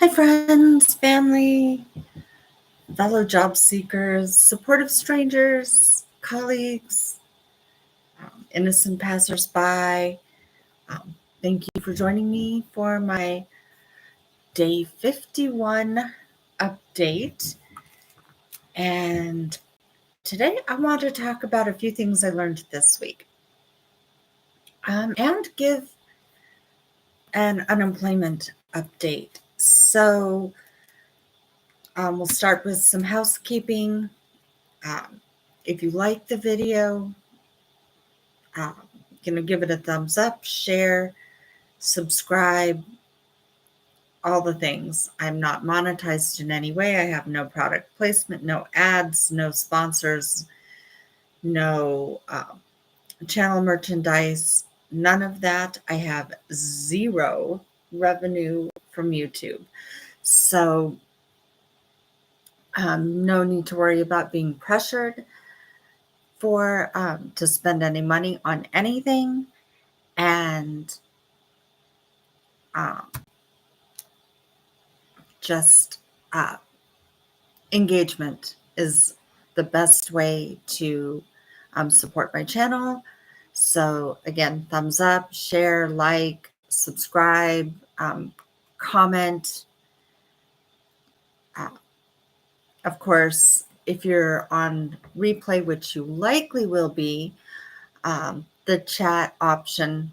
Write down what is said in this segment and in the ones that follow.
Hi, friends, family, fellow job seekers, supportive strangers, colleagues, innocent passersby. Thank you for joining me for my day 51 update. And today I want to talk about a few things I learned this week and give an unemployment update. So we'll start with some housekeeping. If you like the video, give it a thumbs up, share, subscribe, all the things. I'm not monetized in any way. I have no product placement, no ads, no sponsors, no channel merchandise, none of that. I have zero revenue from YouTube. So no need to worry about being pressured for to spend any money on anything. And just engagement is the best way to support my channel. So again, thumbs up, share, like, subscribe, comment. Of course, if you're on replay, which you likely will be, the chat option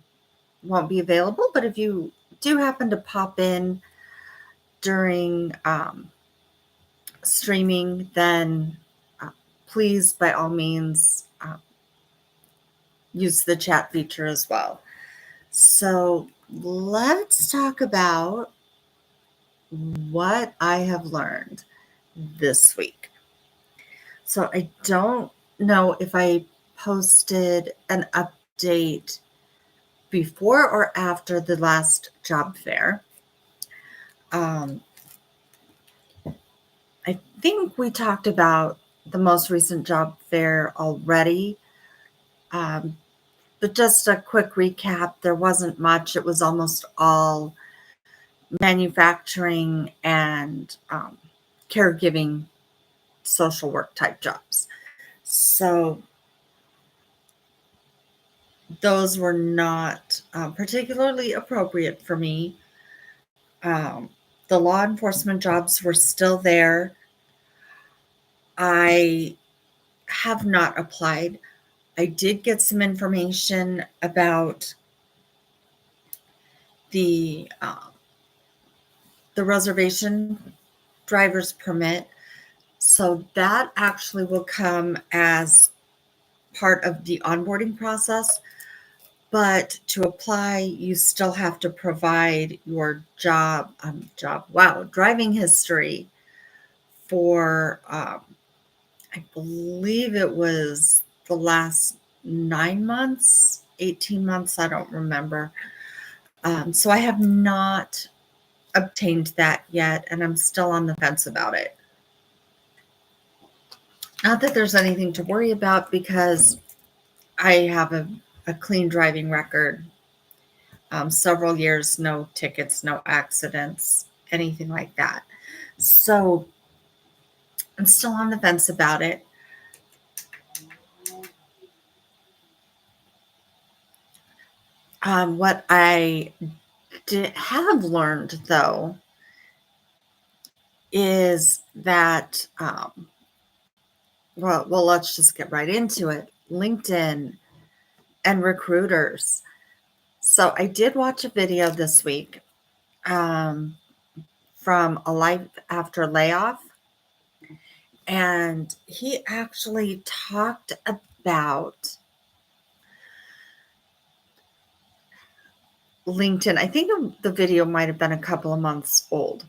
won't be available. But if you do happen to pop in during streaming, then please, by all means, use the chat feature as well. So let's talk about what I have learned this week. So I don't know if I posted an update before or after the last job fair. I think we talked about the most recent job fair already. But just a quick recap, there wasn't much. It was almost all manufacturing and caregiving, social work type jobs. So those were not particularly appropriate for me. The law enforcement jobs were still there. I have not applied. I did get some information about the reservation driver's permit. So that actually will come as part of the onboarding process. But to apply, you still have to provide your driving history for, I believe it was the last 9 months, 18 months, I don't remember. So I have not obtained that yet, and I'm still on the fence about it. Not that there's anything to worry about because I have a clean driving record. Several years, no tickets, no accidents, anything like that. So I'm still on the fence about it. What I have learned, though, is that, well, let's just get right into it. LinkedIn and recruiters. So I did watch a video this week from a life after layoff, and he actually talked about LinkedIn. I think the video might have been a couple of months old,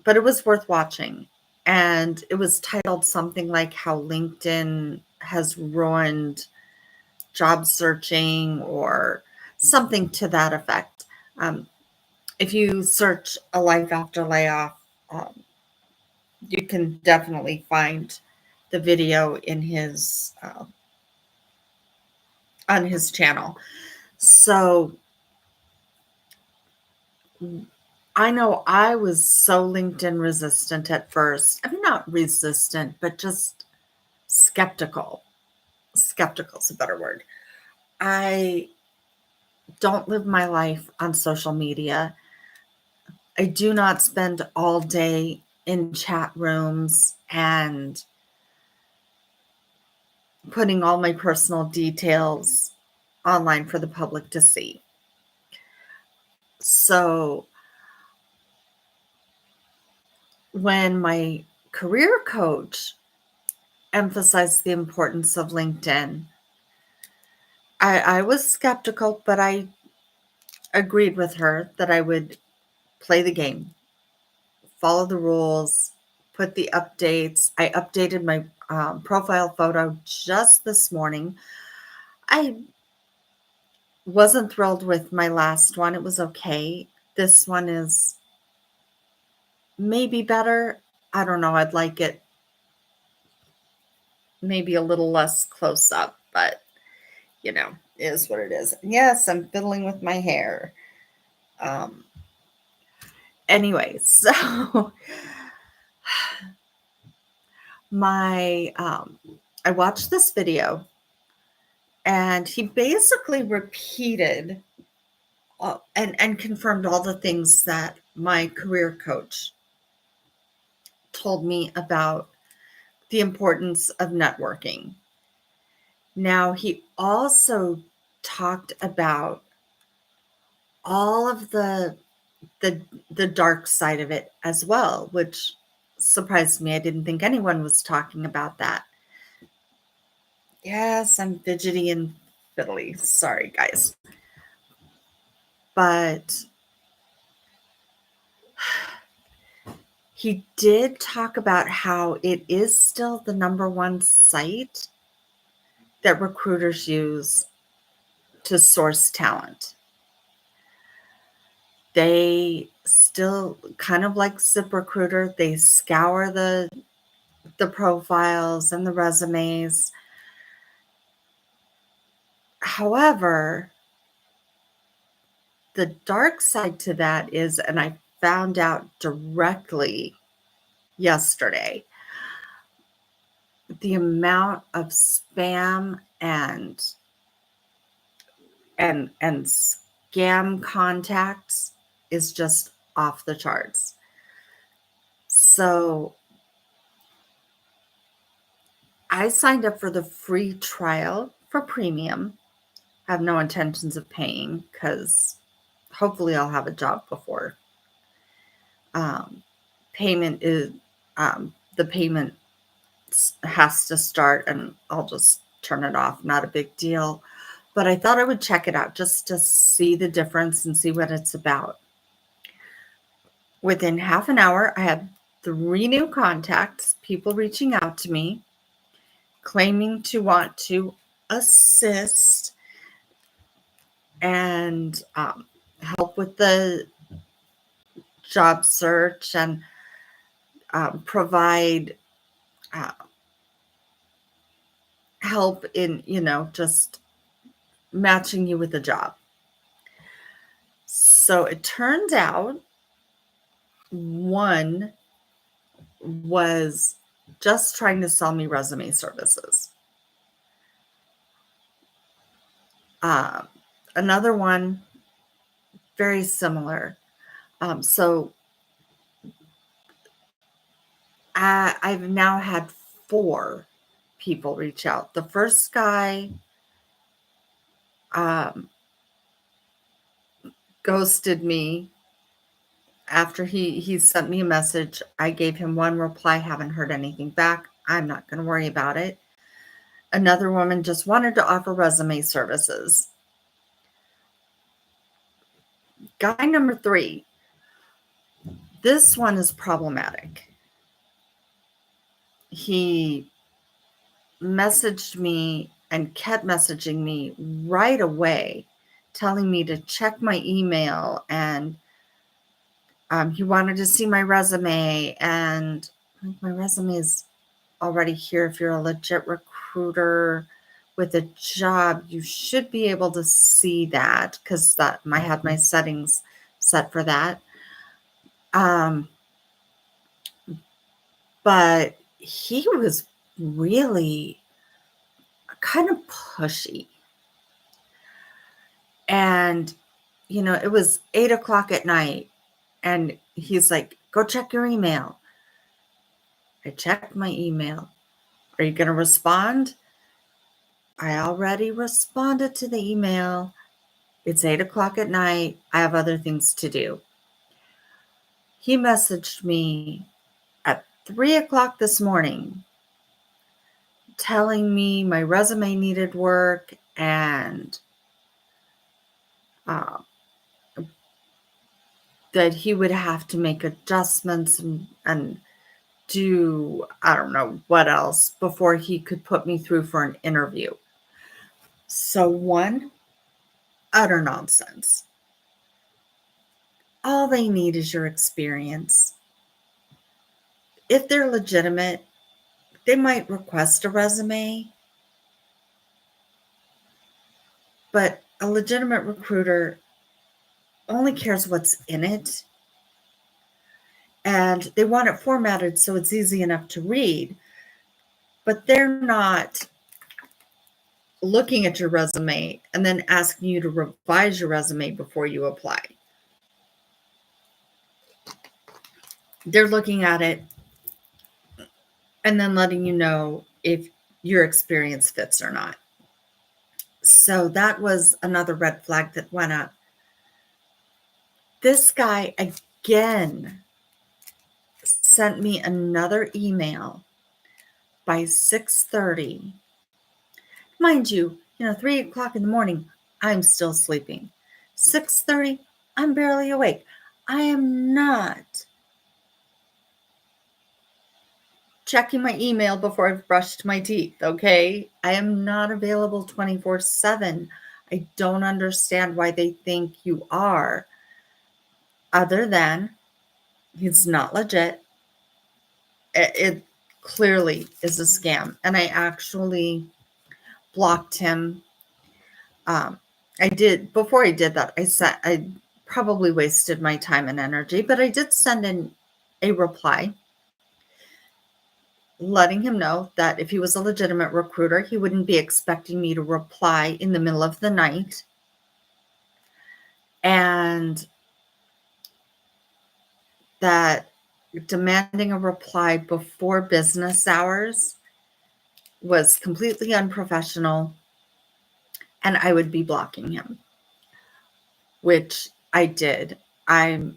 but it was worth watching. And it was titled something like how LinkedIn has ruined job searching or something to that effect. If you search a life after layoff, you can definitely find the video in his on his channel. So I know I was so LinkedIn resistant at first. I mean, not resistant, but just skeptical. Skeptical is a better word. I don't live my life on social media. I do not spend all day in chat rooms and putting all my personal details online for the public to see. So when my career coach emphasized the importance of LinkedIn, I was skeptical, but I agreed with her that I would play the game, follow the rules, put the updates. I updated my profile photo just this morning. I wasn't thrilled with my last one. It was okay. This one is maybe better. I don't know. I'd like it maybe a little less close up, but is what it is. Yes, I'm fiddling with my hair. Um, anyway, so my I watched this video and he basically repeated and confirmed all the things that my career coach told me about the importance of networking. Now, he also talked about all of the dark side of it as well, which surprised me. I didn't think anyone was talking about that. Yes, I'm fidgety and fiddly. Sorry, guys. But he did talk about how it is still the number one site that recruiters use to source talent. They still, kind of like ZipRecruiter, they scour the profiles and the resumes. However, the dark side to that is, and I found out directly yesterday, the amount of spam and scam contacts is just off the charts. So I signed up for the free trial for premium. I have no intentions of paying because hopefully I'll have a job before payment is the payment has to start, and I'll just turn it off. Not a big deal. But I thought I would check it out just to see the difference and see what it's about. Within half an hour, I had 3 new contacts, people reaching out to me, claiming to want to assist and help with the job search and provide help in, just matching you with a job. So it turns out one was just trying to sell me resume services. Another one, very similar. So I've now had 4 people reach out. The first guy ghosted me after he sent me a message. I gave him 1 reply, haven't heard anything back. I'm not going to worry about it. Another woman just wanted to offer resume services. Guy number 3, this one is problematic. He messaged me and kept messaging me right away, telling me to check my email, and he wanted to see my resume, and my resume is already here. If you're a legit recruiter with a job, you should be able to see that because I had my settings set for that. Um, but he was really kind of pushy. And, it was 8 o'clock at night. And he's like, go check your email. I checked my email. Are you going to respond? I already responded to the email. It's 8 o'clock at night. I have other things to do. He messaged me at 3 o'clock this morning telling me my resume needed work and uh, that he would have to make adjustments and do, I don't know what else, before he could put me through for an interview. So, one, utter nonsense. All they need is your experience. If they're legitimate, they might request a resume, but a legitimate recruiter only cares what's in it. And they want it formatted so it's easy enough to read, but they're not looking at your resume and then asking you to revise your resume before you apply. They're looking at it and then letting you know if your experience fits or not. So that was another red flag that went up. This guy again sent me another email by 6:30. Mind you, 3 o'clock in the morning, I'm still sleeping. 6:30, I'm barely awake. I am not checking my email before I've brushed my teeth, okay? I am not available 24/7. I don't understand why they think you are, other than it's not legit. It clearly is a scam. And I actually blocked him. Before I did that, I probably wasted my time and energy, but I did send in a reply letting him know that if he was a legitimate recruiter, he wouldn't be expecting me to reply in the middle of the night. And that demanding a reply before business hours was completely unprofessional, and I would be blocking him, which I did. I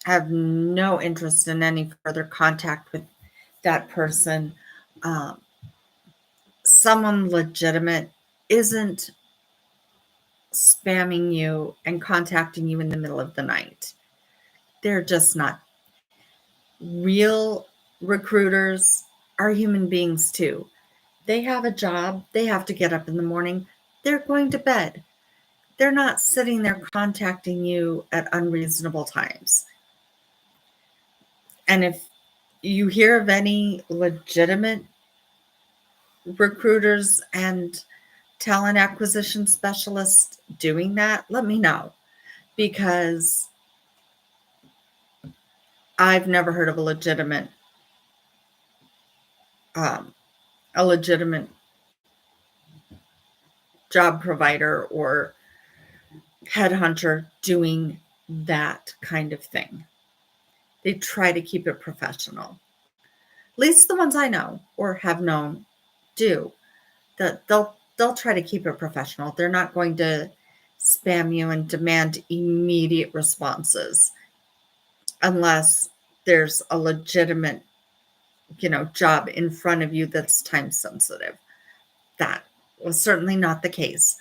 have no interest in any further contact with that person. Someone legitimate isn't spamming you and contacting you in the middle of the night. They're just not. Real recruiters are human beings too. They have a job. They have to get up in the morning. They're going to bed. They're not sitting there contacting you at unreasonable times. And if you hear of any legitimate recruiters and talent acquisition specialists doing that, let me know, because I've never heard of a legitimate job provider or headhunter doing that kind of thing. They try to keep it professional. At least the ones I know or have known do. That they'll try to keep it professional. They're not going to spam you and demand immediate responses unless there's a legitimate, job in front of you that's time sensitive. That was certainly not the case.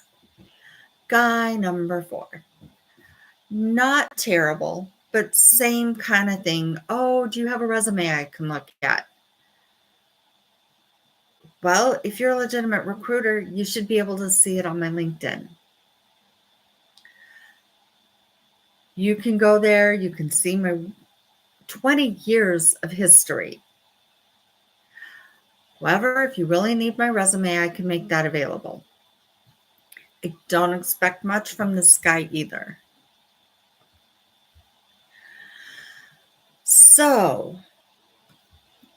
Guy number 4. Not terrible, but same kind of thing. Oh, do you have a resume I can look at? Well, if you're a legitimate recruiter, you should be able to see it on my LinkedIn. You can go there. You can see my 20 years of history. However, if you really need my resume, I can make that available. I don't expect much from this guy either. So,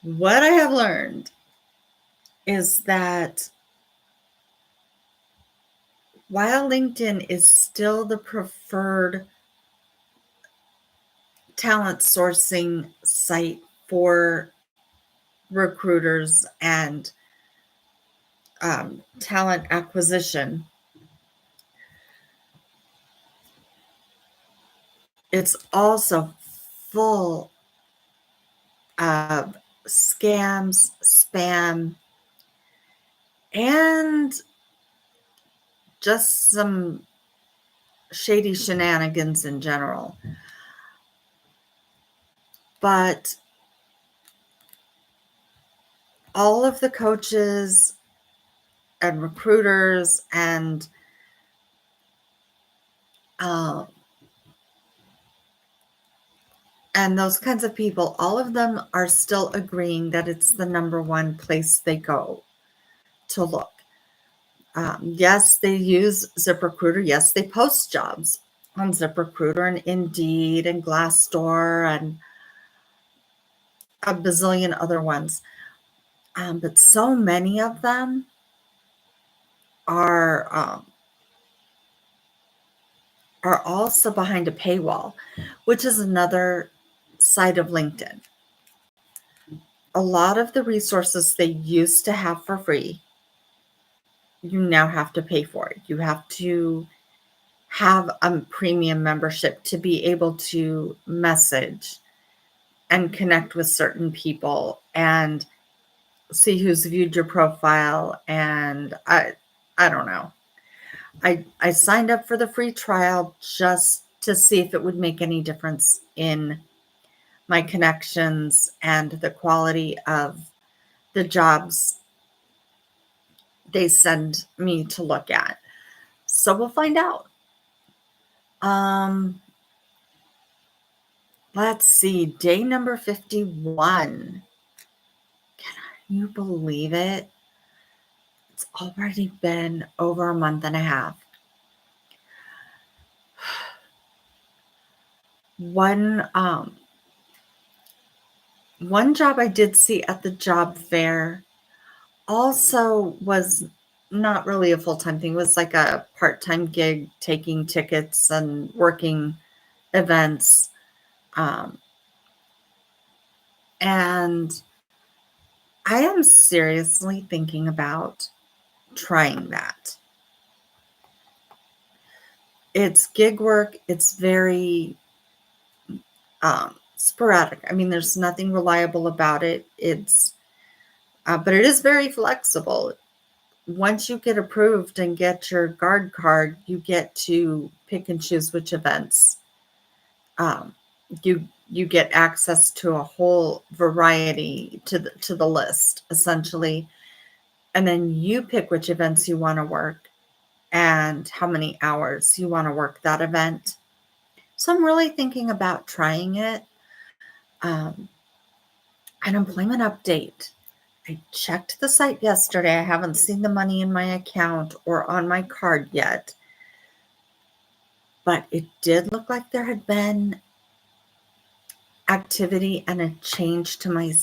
what I have learned is that while LinkedIn is still the preferred talent sourcing site for recruiters and talent acquisition, it's also full of scams, spam, and just some shady shenanigans in general. But all of the coaches and recruiters uh, and those kinds of people, all of them are still agreeing that it's the number one place they go to look. Yes, they use ZipRecruiter. Yes, they post jobs on ZipRecruiter and Indeed and Glassdoor and a bazillion other ones. But so many of them are also behind a paywall, which is another side of LinkedIn. A lot of the resources they used to have for free, you now have to pay for it. You have to have a premium membership to be able to message and connect with certain people and see who's viewed your profile. And I don't know. I signed up for the free trial just to see if it would make any difference in my connections and the quality of the jobs they send me to look at. So we'll find out. Let's see, day number 51. Can you believe it? It's already been over a month and a half. One job I did see at the job fair also was not really a full-time thing. It was like a part-time gig, taking tickets and working events. And I am seriously thinking about trying that. It's gig work. It's very sporadic. I mean, there's nothing reliable about it. But it is very flexible. Once you get approved and get your guard card, you get to pick and choose which events. You get access to a whole variety to the list, essentially, and then you pick which events you want to work and how many hours you want to work that event. So I'm really thinking about trying it. An employment update. I checked the site yesterday. I haven't seen the money in my account or on my card yet, but it did look like there had been activity and a change to my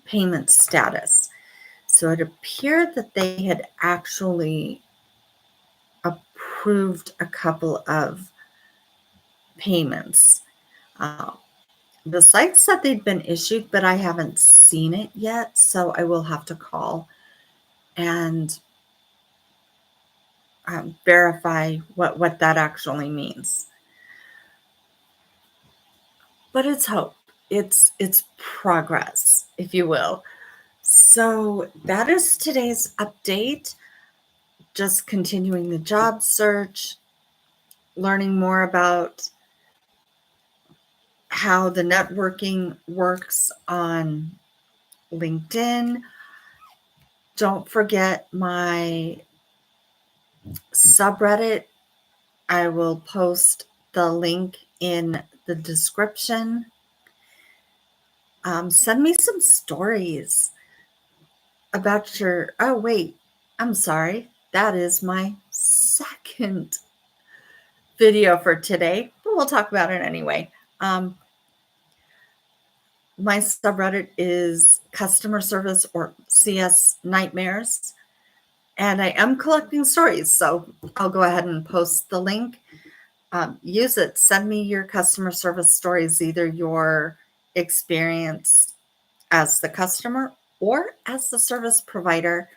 payment status. So it appeared that they had actually approved a couple of payments. The site said they'd been issued, but I haven't seen it yet, so I will have to call and verify what that actually means. But it's hope. It's progress, if you will. So that is today's update. Just continuing the job search, learning more about how the networking works on LinkedIn. Don't forget my subreddit. I will post the link in the description. Send me some stories about your, oh wait, I'm sorry. That is my second video for today, but we'll talk about it anyway. My subreddit is customer service or CS nightmares. And I am collecting stories, so I'll go ahead and post the link. Use it. Send me your customer service stories, either your experience as the customer or as the service provider,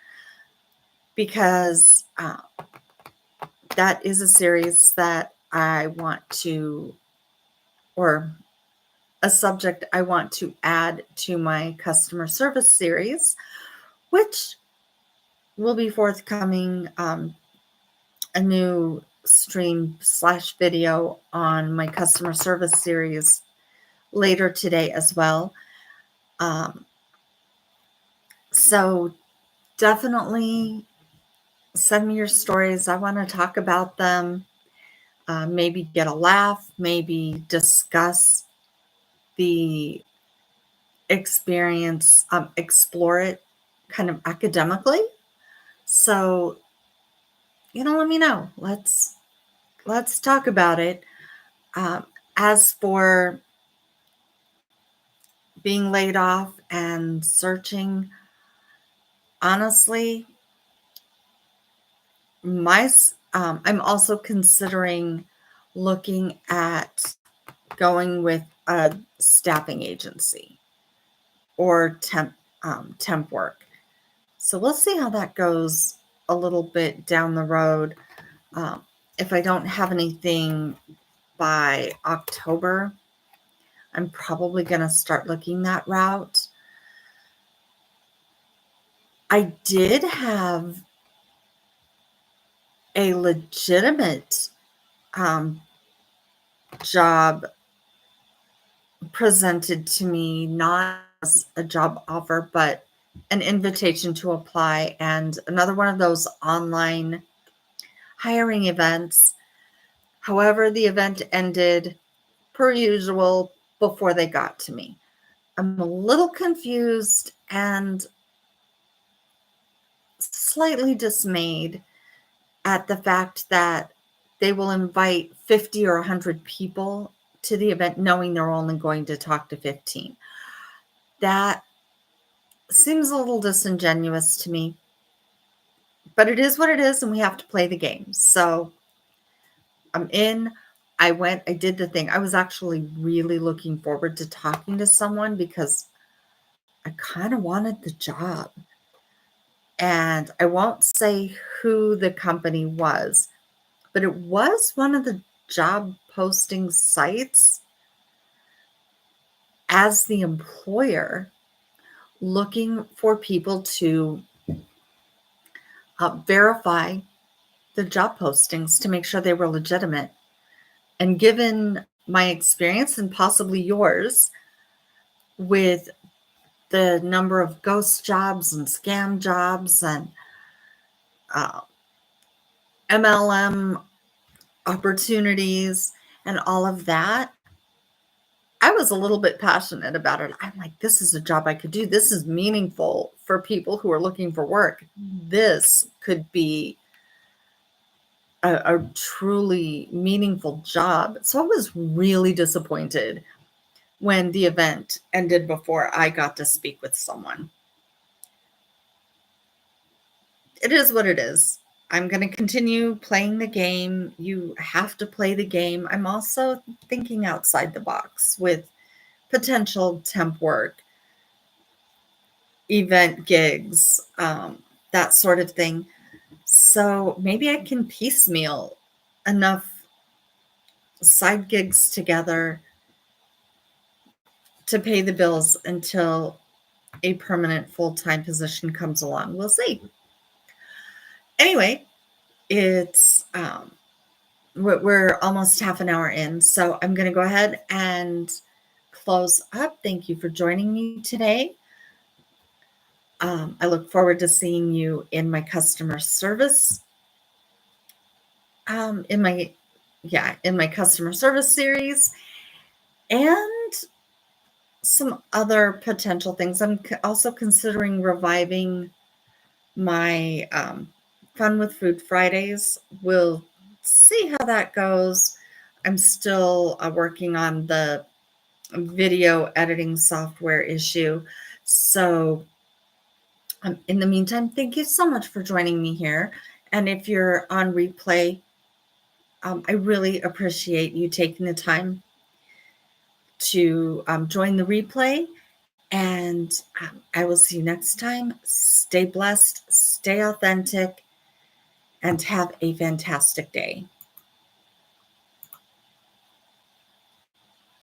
because that is a series that I want to, or a subject I want to add to my customer service series, which will be forthcoming. A new stream/video on my customer service series later today as well. So definitely send me your stories. I want to talk about them, maybe get a laugh, maybe discuss the experience, explore it kind of academically. So, let me know. Let's talk about it. As for being laid off and searching, honestly, I'm also considering looking at going with a staffing agency or temp work. So we'll see how that goes a little bit down the road. If I don't have anything by October, I'm probably going to start looking that route. I did have a legitimate job presented to me, not as a job offer, but an invitation to apply, and another one of those online hiring events. However, the event ended per usual before they got to me. I'm a little confused and slightly dismayed at the fact that they will invite 50 or 100 people to the event knowing they're only going to talk to 15. That seems a little disingenuous to me, but it is what it is, and we have to play the game. So I'm in. I went, I did the thing. I was actually really looking forward to talking to someone because I kind of wanted the job. And I won't say who the company was, but it was one of the job posting sites as the employer looking for people to verify the job postings to make sure they were legitimate. And given my experience and possibly yours with the number of ghost jobs and scam jobs and MLM opportunities and all of that, I was a little bit passionate about it. I'm like, this is a job I could do. This is meaningful for people who are looking for work. This could be a truly meaningful job. So I was really disappointed when the event ended before I got to speak with someone. It is what it is. I'm going to continue playing the game. You have to play the game. I'm also thinking outside the box with potential temp work, event gigs, that sort of thing. So maybe I can piecemeal enough side gigs together to pay the bills until a permanent full-time position comes along. We'll see. Anyway, it's we're almost half an hour in, so I'm going to go ahead and close up. Thank you for joining me today. I look forward to seeing you in my customer service, in my customer service series, and some other potential things. I'm also considering reviving my Fun with Food Fridays. We'll see how that goes. I'm still working on the video editing software issue. So in the meantime, thank you so much for joining me here. And if you're on replay, I really appreciate you taking the time to join the replay. And I will see you next time. Stay blessed, stay authentic, and have a fantastic day.